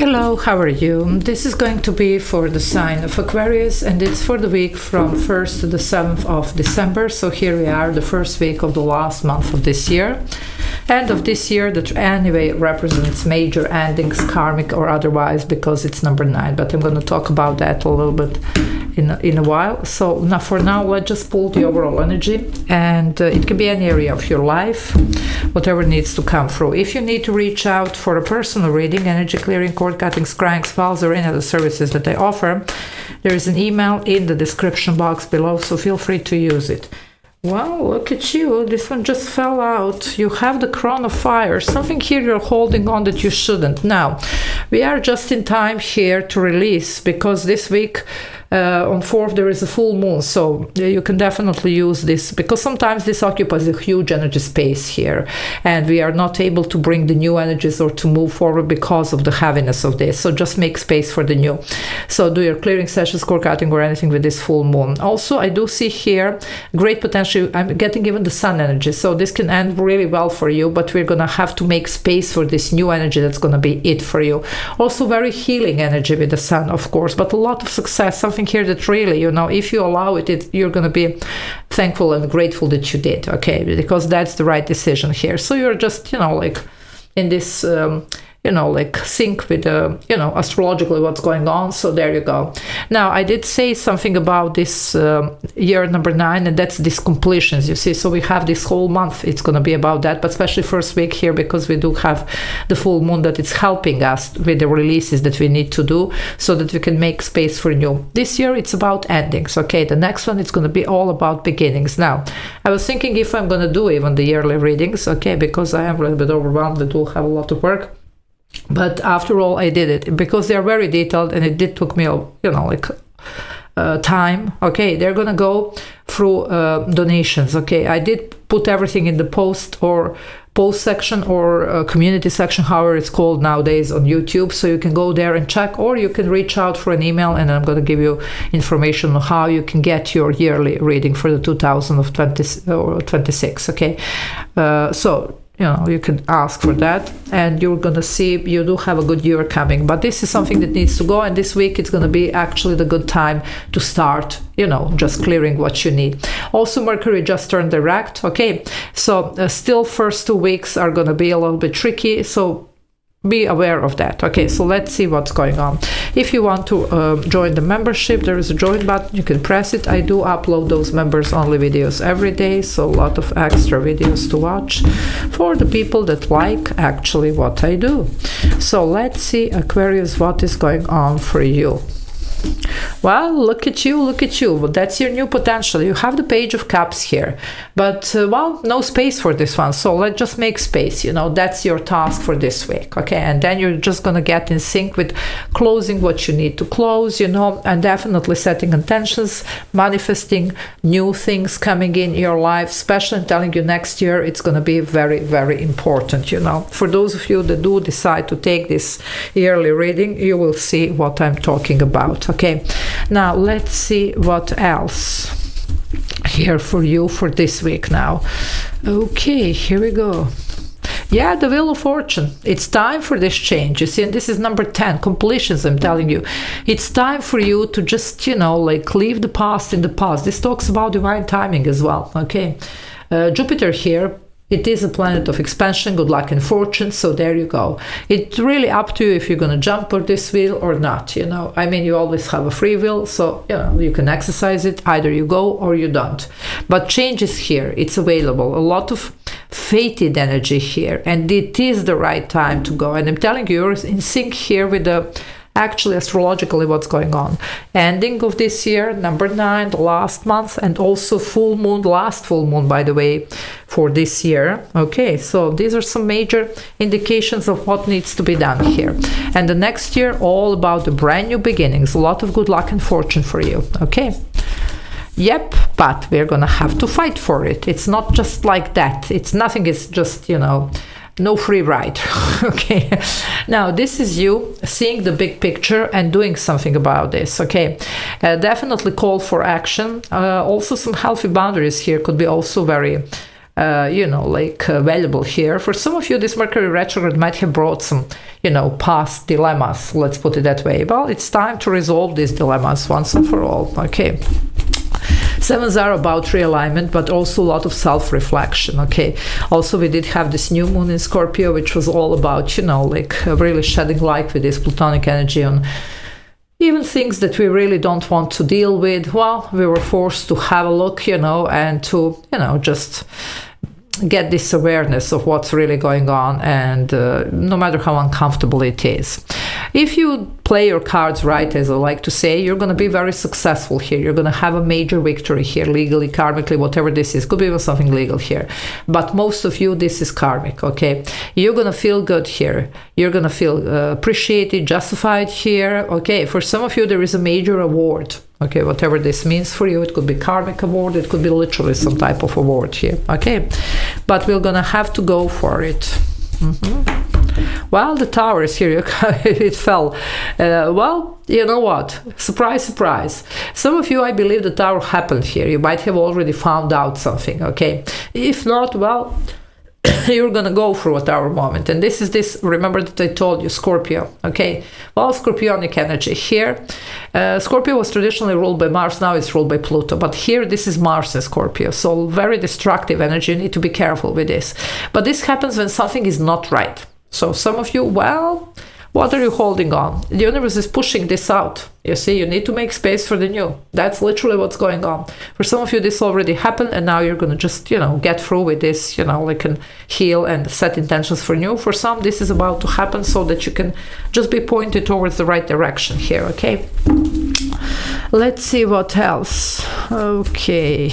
Hello, how are you? This is going to be for the sign of Aquarius, and it's for the week from 1st to the 7th of December. So here we are, the first week of the last month of this year. End of this year that anyway represents major endings, karmic or otherwise, because it's number 9, but I'm going to talk about that a little bit in a while. So now for now, let's just pull the overall energy, and it can be any area of your life, whatever needs to come through. If you need to reach out for a personal reading, energy clearing, cord cutting, scrying, spells, or any other services that I offer, there is an email in the description box below, so feel free to use it. Wow, look at you. This one just fell out. You have the crown of fire. Something here you're holding on that you shouldn't. Now, we are just in time here to release, because this week on 4th there is a full moon, so you can definitely use this, because sometimes this occupies a huge energy space here and we are not able to bring the new energies or to move forward because of the heaviness of this. So just make space for the new. So do your clearing sessions, cord cutting, or anything with this full moon. Also, I do see here great potential. I'm getting even the sun energy, so this can end really well for you, but we're gonna have to make space for this new energy that's gonna be it for you. Also very healing energy with the sun, of course, but a lot of success, something here that really, you know, if you allow it, you're going to be thankful and grateful that you did, okay, because that's the right decision here. So you're just, you know, like in this you know, like sync with you know, astrologically what's going on. So there you go. Now, I did say something about this year number 9, and that's these completions, you see. So we have this whole month, it's going to be about that, but especially first week here, because we do have the full moon that is helping us with the releases that we need to do so that we can make space for new. This year it's about endings, okay. The next one is going to be all about beginnings. Now, I was thinking if I'm going to do even the yearly readings, okay, because I am a little bit overwhelmed, I do have a lot of work. But after all, I did it because they are very detailed, and it did took me, you know, like time. Okay, they're gonna go through donations. Okay, I did put everything in the post section or community section, however it's called nowadays, on YouTube, so you can go there and check, or you can reach out for an email, and I'm going to give you information on how you can get your yearly reading for the 2020 or 26. Okay, so you know, you can ask for that, and you're gonna see you do have a good year coming. But this is something that needs to go, and this week it's gonna be actually the good time to start, you know, just clearing what you need. Also, Mercury just turned direct, okay, so still first 2 weeks are gonna be a little bit tricky, so be aware of that. Okay, so let's see what's going on. If you want to join the membership, there is a join button, you can press it. I do upload those members only videos every day, so a lot of extra videos to watch for the people that like actually what I do. So let's see, Aquarius, what is going on for you. Well, look at you, look at you. Well, that's your new potential. You have the Page of Cups here, but well, no space for this one. So let's just make space, you know, that's your task for this week. Okay, and then you're just gonna get in sync with closing what you need to close, you know, and definitely setting intentions, manifesting new things coming in your life, especially I'm telling you next year it's gonna be very, very important, you know. For those of you that do decide to take this yearly reading, you will see what I'm talking about. Okay, now let's see what else here for you for this week now. Okay, here we go. Yeah, the Wheel of Fortune. It's time for this change. You see, and this is number 10, completions, I'm telling you. It's time for you to just, you know, like leave the past in the past. This talks about divine timing as well, okay. Jupiter here, it is a planet of expansion, good luck and fortune, so there you go. It's really up to you if you're going to jump on this wheel or not, you know. I mean, you always have a free will, so, you know, you can exercise it. Either you go or you don't. But change is here. It's available. A lot of fated energy here, and it is the right time to go. And I'm telling you, you're in sync here with the actually astrologically what's going on. Ending of this year, number 9, the last month, and also full moon, last full moon, by the way, for this year. Okay, so these are some major indications of what needs to be done here. And the next year, all about the brand new beginnings. A lot of good luck and fortune for you. Okay. Yep, but we're gonna have to fight for it. It's not just like that. It's nothing is just, you know, no free ride. Okay, now this is you seeing the big picture and doing something about this. Okay, definitely call for action. Also some healthy boundaries here could be also very you know, like valuable here. For some of you, this Mercury retrograde might have brought some, you know, past dilemmas, let's put it that way. Well, it's time to resolve these dilemmas once and for all, okay? Sevens are about realignment, but also a lot of self-reflection, okay? Also, we did have this new moon in Scorpio, which was all about, you know, like really shedding light with this Plutonic energy on even things that we really don't want to deal with. Well, we were forced to have a look, you know, and to, you know, just get this awareness of what's really going on, and no matter how uncomfortable it is. If you play your cards right, as I like to say, you're going to be very successful here. You're going to have a major victory here, legally, karmically, whatever this is. Could be even something legal here. But most of you, this is karmic, okay? You're going to feel good here. You're going to feel appreciated, justified here, okay? For some of you, there is a major award. Okay, whatever this means for you, it could be karmic award, it could be literally some type of award here, okay? But we're gonna have to go for it. Well, the Tower is here, it fell. Well, you know what? Surprise, surprise. Some of you, I believe the Tower happened here. You might have already found out something, okay? If not, well, you're gonna go through a Tower moment. And this is this, remember that I told you, Scorpio, okay? Well, Scorpionic energy here. Scorpio was traditionally ruled by Mars, now it's ruled by Pluto. But here, this is Mars in Scorpio. So very destructive energy, you need to be careful with this. But this happens when something is not right. So some of you, well, what are you holding on? The universe is pushing this out. You see, you need to make space for the new. That's literally what's going on. For some of you, this already happened, and now you're going to just, you know, get through with this, you know, like, and heal and set intentions for new. For some, this is about to happen so that you can just be pointed towards the right direction here, okay? Let's see what else. Okay.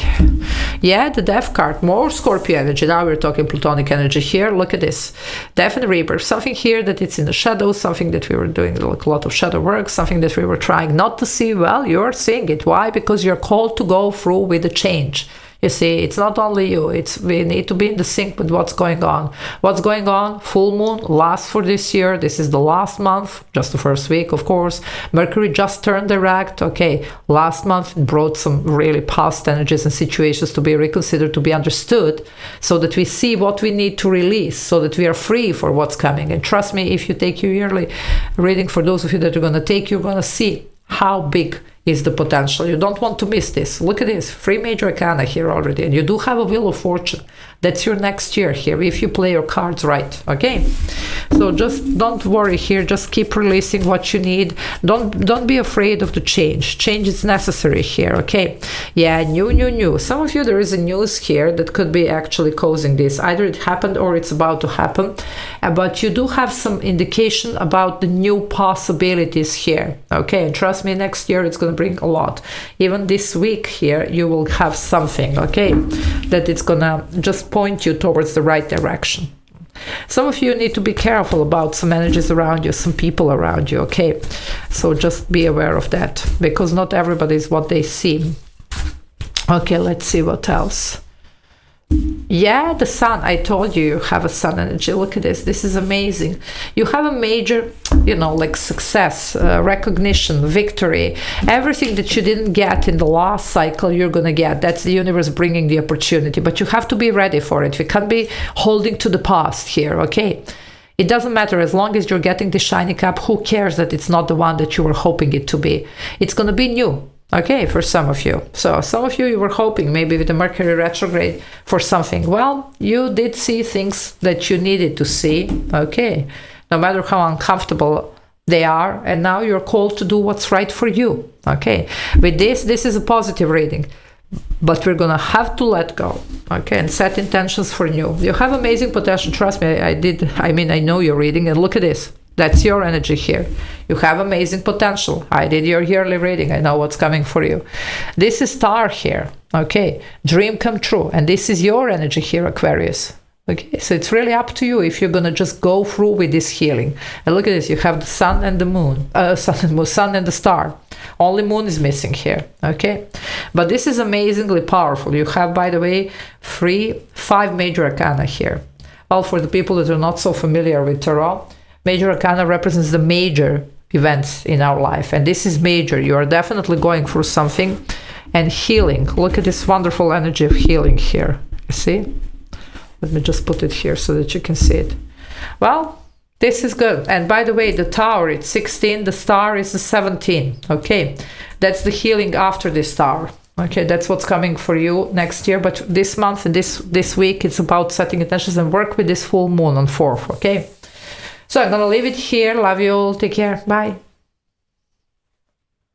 Yeah, the Death card, more Scorpio energy. Now we're talking Plutonic energy here. Look at this. Death and Rebirth. Something here that it's in the shadows, something that we were doing like a lot of shadow work, something that we were trying not to see. Well, you're seeing it. Why? Because you're called to go through with the change. You see, it's not only you, we need to be in the sync with what's going on. What's going on? Full moon lasts for this year. This is the last month, just the first week, of course. Mercury just turned direct. Okay, last month it brought some really past energies and situations to be reconsidered, to be understood, so that we see what we need to release, so that we are free for what's coming. And trust me, if you take your yearly reading, for those of you that are going to take, you're going to see how big is the potential. You don't want to miss this. Look at this, 3 major arcana here already, and you do have a Wheel of Fortune. That's your next year here, if you play your cards right, okay? So just don't worry here, just keep releasing what you need. Don't be afraid of the change. Change is necessary here, okay? Yeah, new. Some of you, there is a news here that could be actually causing this. Either it happened or it's about to happen, but you do have some indication about the new possibilities here, okay? And trust me, next year it's going to bring a lot. Even this week here, you will have something, okay? That it's gonna just point you towards the right direction. Some of you need to be careful about some energies around you, some people around you, okay? So just be aware of that, because not everybody is what they seem. Okay, let's see what else. Yeah, the Sun. I told you have a Sun energy. Look at this. This is amazing. You have a major, you know, like success, recognition, victory. Everything that you didn't get in the last cycle, you're going to get. That's the universe bringing the opportunity. But you have to be ready for it. We can't be holding to the past here, okay? It doesn't matter, as long as you're getting the shiny cup, who cares that it's not the one that you were hoping it to be? It's going to be new. Okay, for some of you. So some of you were hoping maybe with the Mercury retrograde for something. Well, you did see things that you needed to see. Okay, no matter how uncomfortable they are. And now you're called to do what's right for you. Okay, with this is a positive reading. But we're going to have to let go. Okay, and set intentions for new. You have amazing potential. Trust me, I know you're reading. And look at this. That's your energy here. You have amazing potential. I did your yearly reading. I know what's coming for you. This is Star here. Okay. Dream come true. And this is your energy here, Aquarius. Okay. So it's really up to you if you're going to just go through with this healing. And look at this. You have the Sun and the Moon. Sun and the Star. Only Moon is missing here. Okay. But this is amazingly powerful. You have, by the way, 5 major arcana here. Well, for the people that are not so familiar with tarot, Major Arcana represents the major events in our life. And this is major. You are definitely going through something. And healing. Look at this wonderful energy of healing here. You see? Let me just put it here so that you can see it. Well, this is good. And by the way, the tower, it's 16, the star is the 17. Okay, that's the healing after this tower. Okay, that's what's coming for you next year. But this month and this week, it's about setting intentions and work with this full moon on 4th. Okay, so I'm gonna leave it here. Love you all. Take care. Bye.